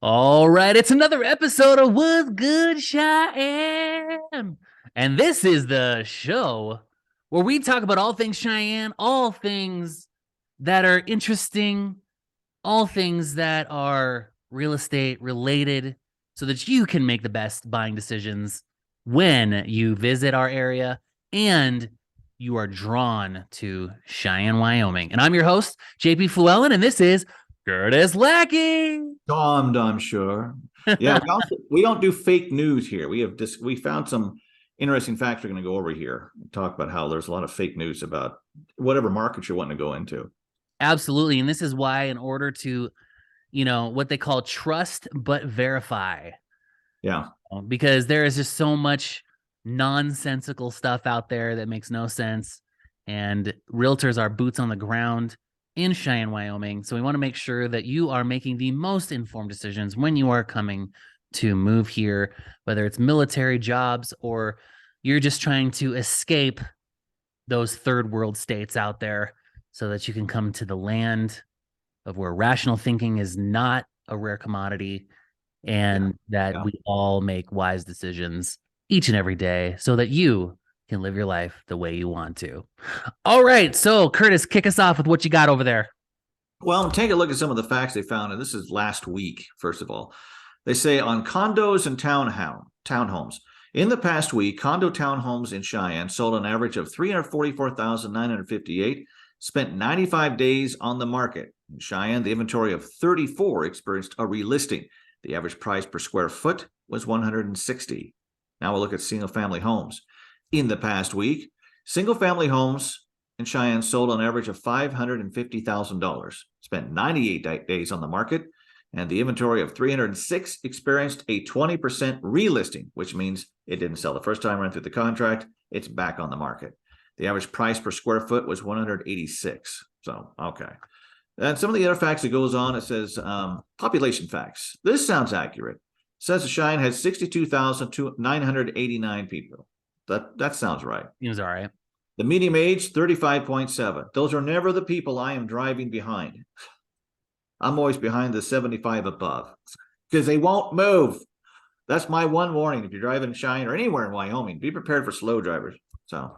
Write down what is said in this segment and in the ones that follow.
All right, it's another episode of What's Good, Cheyenne. And this is the show where we talk about all things Cheyenne, all things that are interesting, all things that are real estate related, so that you can make the best buying decisions when you visit our area and you are drawn to Cheyenne, Wyoming. And I'm your host, JP Fluellen, and this is Curtis Lackey. Dommed, I'm sure. Yeah, we don't do fake news here. We found some interesting facts we're going to go over here and talk about how there's a lot of fake news about whatever market you're wanting to go into. Absolutely. And this is why, in order to, what they call trust but verify, Yeah. because there is just so much nonsensical stuff out there that makes no sense. And realtors are boots on the ground in Cheyenne, Wyoming. So we want to make sure that you are making the most informed decisions when you are coming to move here, whether it's military jobs or you're just trying to escape those third world states out there so that you can come to the land of where rational thinking is not a rare commodity and that we all make wise decisions each and every day so that you can live your life the way you want to. All right. So, Curtis, kick us off with what you got over there. Well, take a look at some of the facts they found. And this is last week, first of all. They say on condos and townhomes. In the past week, condo townhomes in Cheyenne sold an average of 344,958, spent 95 days on the market. In Cheyenne, the inventory of 34 experienced a relisting. The average price per square foot was $160. Now we'll look at single-family homes. In the past week, single-family homes in Cheyenne sold an average of $550,000, spent 98 days on the market, and the inventory of 306 experienced a 20% relisting, which means it didn't sell the first time around through the contract. It's back on the market. The average price per square foot was $186. So, okay. And some of the other facts that goes on, it says population facts. This sounds accurate. It says the Cheyenne has 62,989 people. That sounds right. Seems all right. The median age, 35.7. Those are never the people I am driving behind. I'm always behind the 75 above because they won't move. That's my one warning. If you're driving in Cheyenne or anywhere in Wyoming, be prepared for slow drivers. So,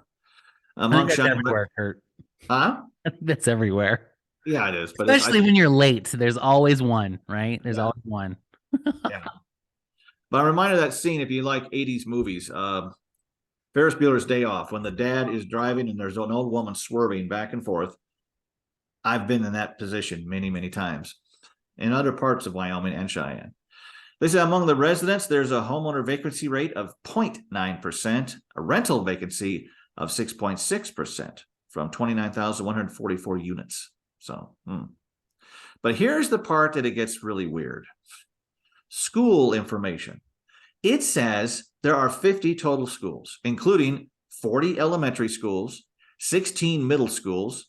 among Cheyenne, everywhere, Kurt. Huh? I think that's everywhere. Yeah, it is. But especially when you're late, there's always one, right? There's always one. Yeah. But I'm reminded of that scene, if you like 80s movies, Ferris Bueller's Day Off, when the dad is driving and there's an old woman swerving back and forth. I've been in that position many, many times in other parts of Wyoming and Cheyenne. They say among the residents, there's a homeowner vacancy rate of 0.9%, a rental vacancy of 6.6% from 29,144 units. So, But here's the part that it gets really weird. School information. It says there are 50 total schools, including 40 elementary schools, 16 middle schools,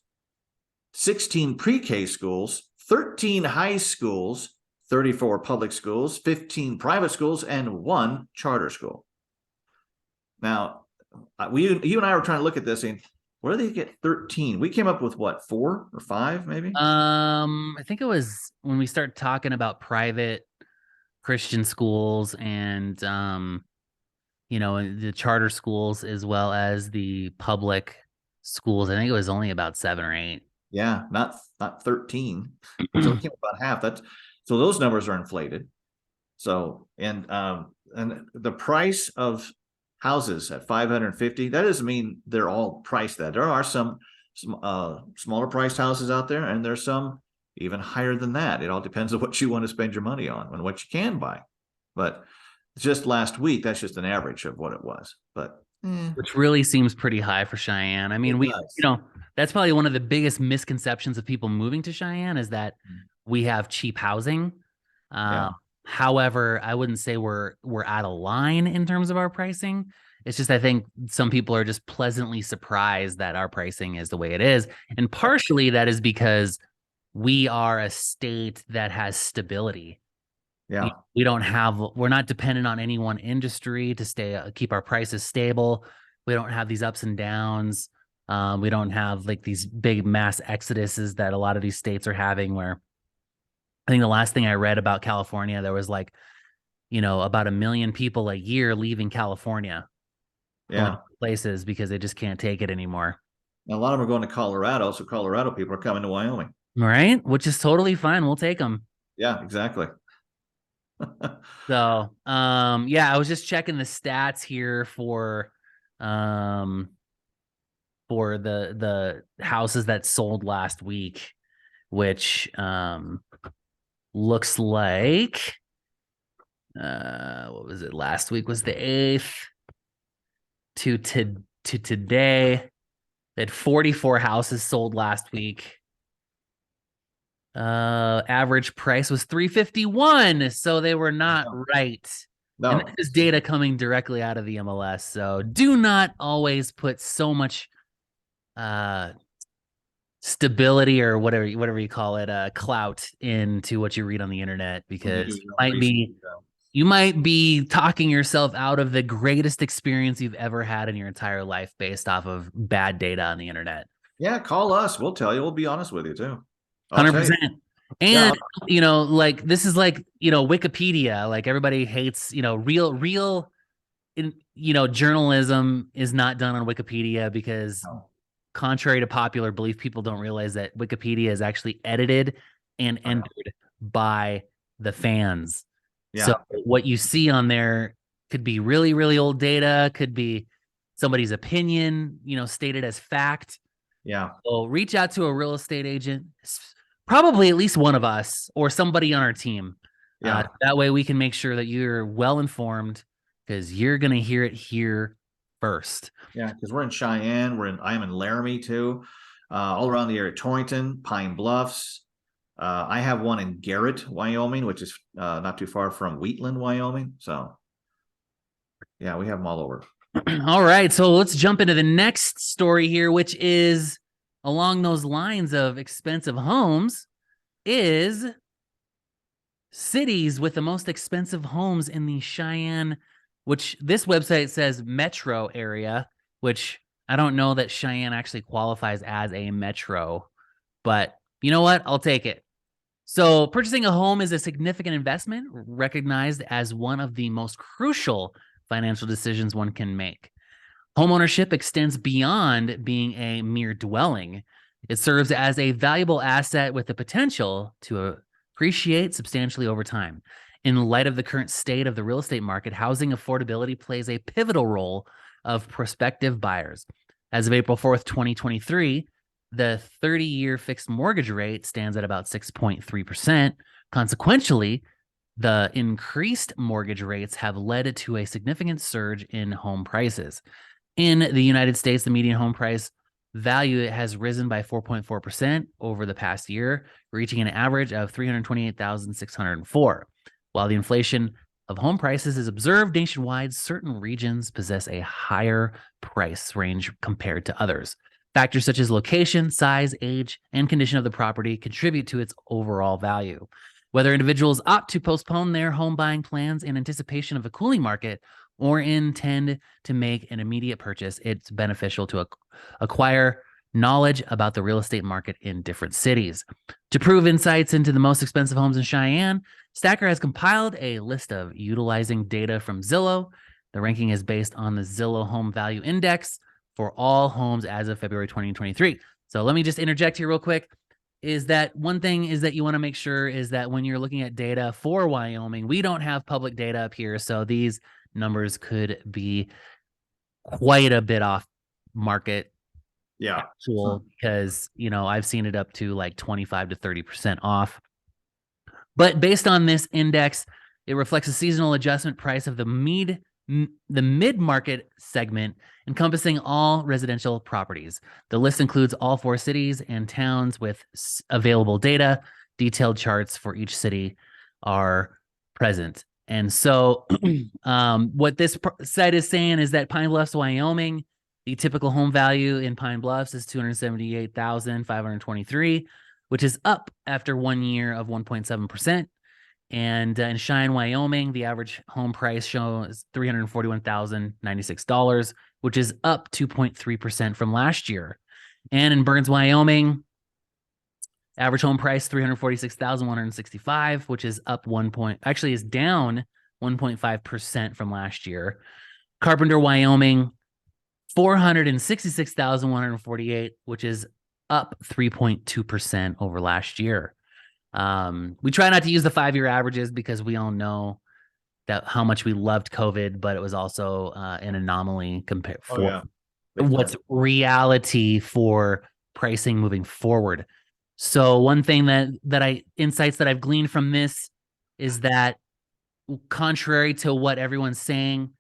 16 pre-K schools, 13 high schools, 34 public schools, 15 private schools, and 1 charter school. Now, you and I were trying to look at this and where do they get 13? We came up with what, 4 or 5 maybe? I think it was when we start talking about private Christian schools and the charter schools as well as the public schools. I think it was only about 7 or 8. Yeah, not 13. So it came about half. So those numbers are inflated. So and the price of houses at 550, that doesn't mean they're all priced that. There are some smaller priced houses out there, and there's some even higher than that. It all depends on what you want to spend your money on and what you can buy. But just last week, that's just an average of what it was. But which really seems pretty high for Cheyenne. I mean, that's probably one of the biggest misconceptions of people moving to Cheyenne is that we have cheap housing. However, I wouldn't say we're out of line in terms of our pricing. It's just I think some people are just pleasantly surprised that our pricing is the way it is. And partially that is because we are a state that has stability. Yeah. We're not dependent on any one industry to keep our prices stable. We don't have these ups and downs. We don't have like these big mass exoduses that a lot of these states are having where I think the last thing I read about California, there was like, about 1 million people a year leaving California, going to Yeah. places because they just can't take it anymore. And a lot of them are going to Colorado, so Colorado people are coming to Wyoming. Right? Which is totally fine. We'll take them. Yeah, exactly. So, yeah, I was just checking the stats here um, for the houses that sold last week, which looks like what was it? Last week was the 8th to today. They had 44 houses sold last week. Average price was 351, so they were not right. And No. this is data coming directly out of the MLS. So do not always put so much uh stability or whatever you call it, clout into what you read on the internet, When you because do your own research. Yeah. you might be talking yourself out of the greatest experience you've ever had in your entire life based off of bad data on the internet. Yeah, call us. We'll tell you. We'll be honest with you too. I'll tell you. 100%. Yeah. And like this is like, Wikipedia, like everybody hates, real in journalism is not done on Wikipedia because No. contrary to popular belief, people don't realize that Wikipedia is actually edited and I know. entered by the fans. So Yeah. what you see on there could be really, really old data, could be somebody's opinion, stated as fact. Yeah. So reach out to a real estate agent, probably at least one of us or somebody on our team. Yeah. That way we can make sure that you're well informed, because you're going to hear it here first. Yeah. Because we're in Cheyenne. I'm in Laramie too. All around the area, Torrington, Pine Bluffs. I have one in Garrett, Wyoming, which is not too far from Wheatland, Wyoming. So yeah, we have them all over. All right, so let's jump into the next story here, which is along those lines of expensive homes, is cities with the most expensive homes in the Cheyenne, which this website says metro area, which I don't know that Cheyenne actually qualifies as a metro, but you know what? I'll take it. So purchasing a home is a significant investment, recognized as one of the most crucial financial decisions one can make. Homeownership extends beyond being a mere dwelling. It serves as a valuable asset with the potential to appreciate substantially over time. In light of the current state of the real estate market, housing affordability plays a pivotal role of prospective buyers. As of April 4th, 2023, the 30-year fixed mortgage rate stands at about 6.3%. Consequentially, the increased mortgage rates have led to a significant surge in home prices. In the United States, the median home price value has risen by 4.4% over the past year, reaching an average of $328,604. While the inflation of home prices is observed nationwide, certain regions possess a higher price range compared to others. Factors such as location, size, age, and condition of the property contribute to its overall value. Whether individuals opt to postpone their home buying plans in anticipation of a cooling market or intend to make an immediate purchase, it's beneficial to acquire knowledge about the real estate market in different cities. To prove insights into the most expensive homes in Cheyenne, Stacker has compiled a list of utilizing data from Zillow. The ranking is based on the Zillow Home Value Index for all homes as of February 2023. So let me just interject here real quick. Is that one thing is that you want to make sure is that when you're looking at data for Wyoming, we don't have public data up here. So these numbers could be quite a bit off market. Yeah. Actual, because, I've seen it up to like 25 to 30% off. But based on this index, it reflects a seasonal adjustment price of the mid-market segment, encompassing all residential properties. The list includes all 4 cities and towns with available data. Detailed charts for each city are present. And so what this site is saying is that Pine Bluffs, Wyoming, the typical home value in Pine Bluffs is $278,523, which is up after 1 year of 1.7%. And in Cheyenne, Wyoming, the average home price shows $341,096, which is up 2.3% from last year. And in Burns, Wyoming, Average home price 346,165, which is up actually is down 1.5% from last year. Carpenter, Wyoming, 466,148, which is up 3.2% over last year. We try not to use the 5-year averages because we all know that how much we loved COVID, but it was also an anomaly compared for what's reality for pricing moving forward. So one thing insights that I've gleaned from this is that contrary to what everyone's saying,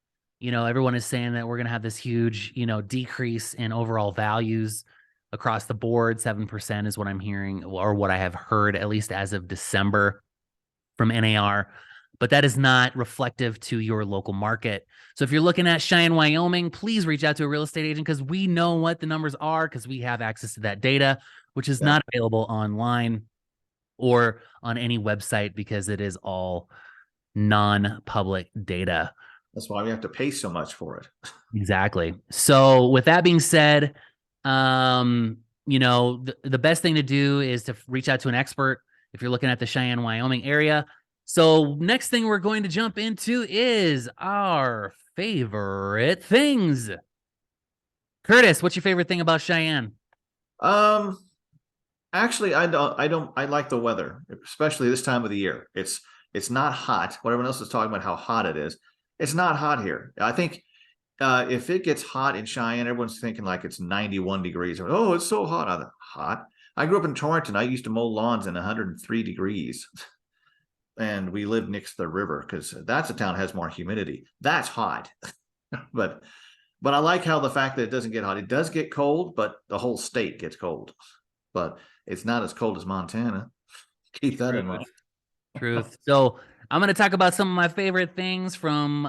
everyone is saying that we're going to have this huge, decrease in overall values across the board. 7% is what I'm hearing, or what I have heard, at least as of December from NAR. But that is not reflective to your local market. So if you're looking at Cheyenne, Wyoming, please reach out to a real estate agent, because we know what the numbers are, because we have access to that data, which is not available online or on any website, because it is all non-public data. That's why we have to pay so much for it. Exactly. So with that being said, the best thing to do is to reach out to an expert if you're looking at the Cheyenne, Wyoming area. So next thing we're going to jump into is our favorite things. Curtis, what's your favorite thing about Cheyenne? Actually, I like the weather, especially this time of the year. It's not hot. What everyone else is talking about how hot it is. It's not hot here. I think if it gets hot in Cheyenne, everyone's thinking like it's 91 degrees. Or, oh, it's so hot. Hot. I grew up in Torrington. I used to mow lawns in 103 degrees. And we live next to the river, because that's a town that has more humidity. That's hot. but I like how the fact that it doesn't get hot. It does get cold, but the whole state gets cold. But it's not as cold as Montana. Keep that in mind. Truth. So I'm going to talk about some of my favorite things from,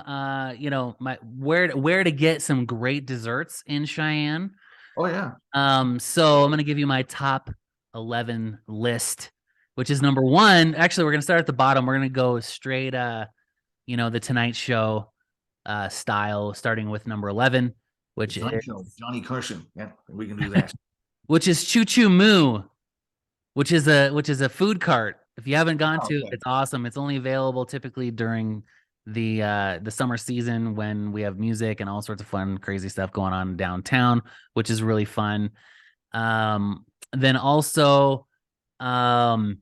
where to get some great desserts in Cheyenne. Oh yeah. So I'm going to give you my top 11 list, which is number 1. Actually, we're going to start at the bottom. We're going to go straight, the Tonight Show style, starting with number 11, which is Johnny Carson. Yeah, we can do that. Which is Choo Choo Moo, which is a food cart. If you haven't gone to, it's awesome. It's only available typically during the summer season, when we have music and all sorts of fun, crazy stuff going on downtown, which is really fun. Then also, the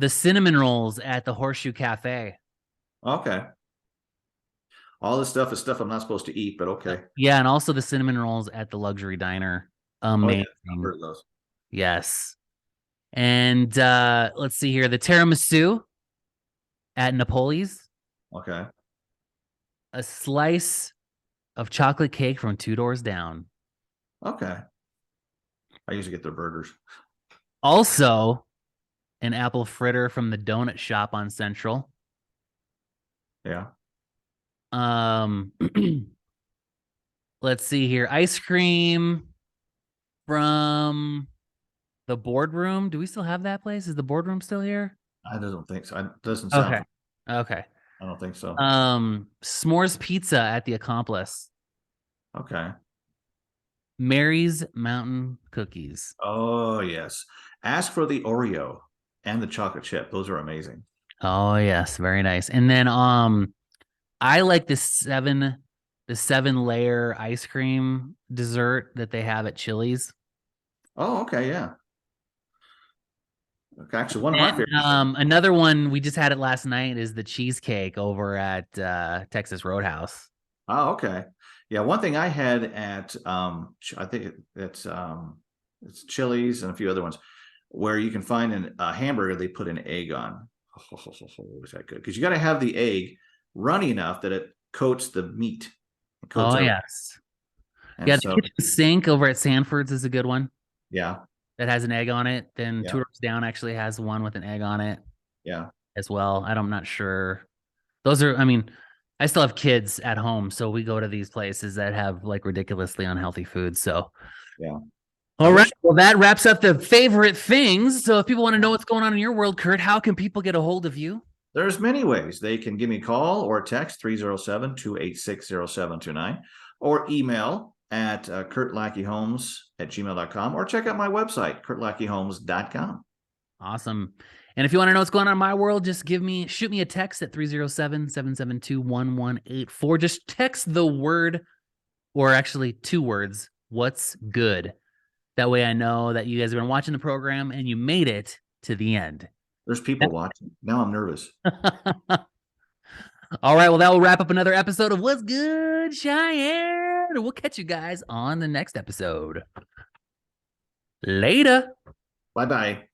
cinnamon rolls at the Horseshoe Cafe. Okay. All this stuff is stuff I'm not supposed to eat, but okay. Yeah, and also the cinnamon rolls at the Luxury Diner. Amazing. I've heard of those. Yes. And let's see here. The tiramisu at Napoli's. Okay. A slice of chocolate cake from 2 doors down. Okay. I usually get their burgers. Also, an apple fritter from the donut shop on Central. Yeah. Let's see here. Ice cream from the Boardroom. Do we still have that place? Is the Boardroom still here? I don't think so. It doesn't sound. Okay. I don't think so. S'mores pizza at the Accomplice. Okay. Mary's Mountain Cookies. Oh yes. Ask for the Oreo and the chocolate chip. Those are amazing. Oh yes, very nice. And then I like the 7-layer ice cream dessert that they have at Chili's. Oh, okay, yeah. Actually, one of my favorites. Another one, we just had it last night, is the cheesecake over at Texas Roadhouse. Oh, okay. Yeah, one thing I had at I think it's Chili's and a few other ones, where you can find a hamburger they put an egg on. Oh, is that good? Because you got to have the egg runny enough that it coats the meat. Yes. And the kitchen sink over at Sanford's is a good one. Yeah. That has an egg on it. Then 2 doors down actually has one with an egg on it. Yeah. As well. I'm not sure. Those are, I still have kids at home, so we go to these places that have like ridiculously unhealthy food. So yeah. All right. Well, that wraps up the favorite things. So if people want to know what's going on in your world, Curt, how can people get a hold of you? There's many ways. They can give me a call or text 307-286-0729 or email at kurtlackeyhomes curtlackeyhomes@gmail.com, or check out my website, curtlackeyhomes.com. Awesome. And if you want to know what's going on in my world, just shoot me a text at 307-772-1184. Just text the word, or actually 2 words, what's good. That way I know that you guys have been watching the program and you made it to the end. There's people watching. Now I'm nervous. All right. Well, that will wrap up another episode of What's Good, Cheyenne. We'll catch you guys on the next episode. Later. Bye-bye.